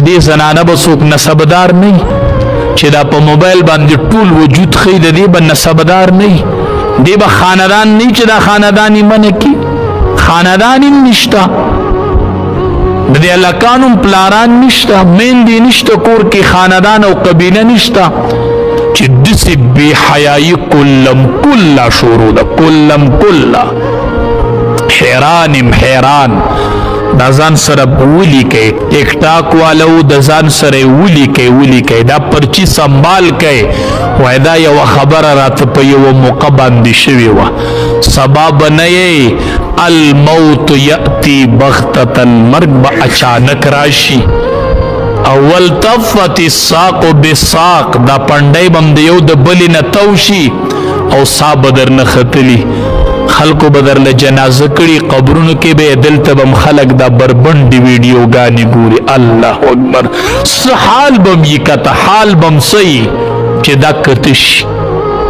دې زنانه به څوک نسبدار نه چې دا په موبایل باندې ټول وجود ښیي د دې به نسبدار نه دې به خاندان نه چې دا خاندان یې منع کړي خاندان هم نشته د دې هلکانو پلاران نشته میندې نشته کور کې خاندان او قبیله نشته چې داسې بې حیایي کلم کله شروع ده کلم کله حیران یم حیران دا ځان سره ولیکئ ټیک ټاک والو د ځان سره ولیکئ دا پرچی سنبال کئ وای دا یوه خبره راته په یوه موقع باندې شوې وه سبا به نه یې الموت یأتی بغتة المرګ به اچانک راشي اول تفت الساق بالساق دا پنډی بم د یو د بلې نه تو شي او سا به درنه ختلي خلکو به درله جنازه کړي قبرونو کې به دلته بم خلک دا بربنډې ویډیوګانې ګوري الله اکبر څه حال بم یې کته حال بم څه چې دا کته شي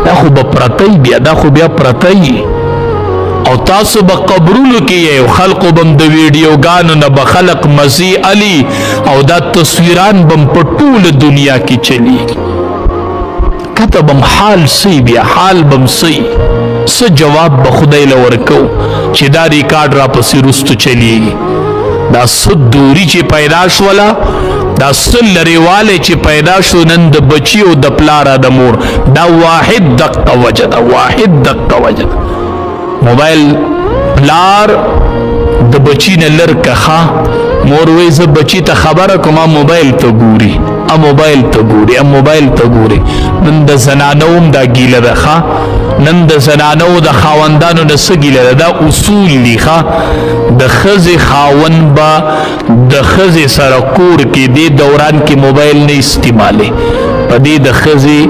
دا خو به پرته بیا دا خو بیا پرته او تاسو به قبرونو کې یې خلقو بم د ویډیوګانو نه به خلق مزي علي او دا تصویران بم په ټوله دنیا کې چلی کته بم حال سی بیا حال بم سی څه جواب به خدای له ورکو چې دا ریکارډ را پسې رستو چلیږي دا څه دوری چې پیدا شوله دا څه لرېوالی چې پیدا شو نن د بچي او د پلاره د مور دا واحد دقه وجه ده واحد دقه وجه ده موبایل پلار د بچی نه لر کخا مور وی زه بچی ته خبره کوم موبایل ته ګوري موبایل ته ګوري نن د زنانو دا ګیله ده ښه نن د زنانو د خاوندانو نه څه ګیله ده دا اصول دي ښه د ښځې خاوند به د ښځې سره کور کې دې دوران کې موبایل نه استعمالي په دې د ښځې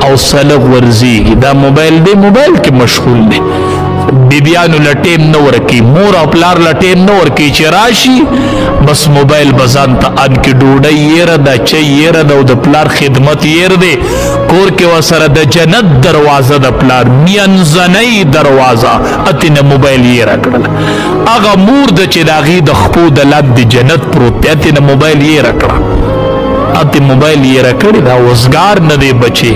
او سلغ ورزیږي دا موبایل دی موبایل کې مشغول دی بیبیانو لټیم نه ورکی مور او پلار لټیم نه ورکی چې راشي بس موبایل بزان ته ان کې ډوډۍ یېره ده چای یېره ده او د پلار خدمت یېر دی کور کې ورسره د جنت دروازه د پلار منځنۍ دروازه اتې نه موبایل یېره کړله هغه مور ده چې د هغې د خپو د لد د جنت پروت دی اتې نه موبایل یېره کړه اتې موبایل یېره کړې دا وزګار نه دی بچې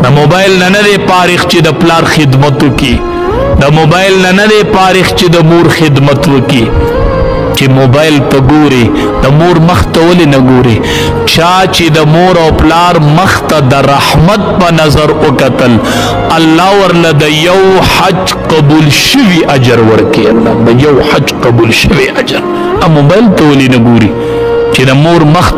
د موبایل نه دی پارخ چې د پلار خدمت وکړي د موبایل نه دی پارخ چې د مور خدمت وکړي چې موبایل ته ګوري د مور مخ ته ولې نه ګوري چا چې د مور او پلار مخ ته د رحمت په نظر وکتل الله ورله د یو حج قبول شوي اجر ورکړي الله د یو حج قبول شوي اجر موبایل ته ولې نه ګوري چې د مور مخ ته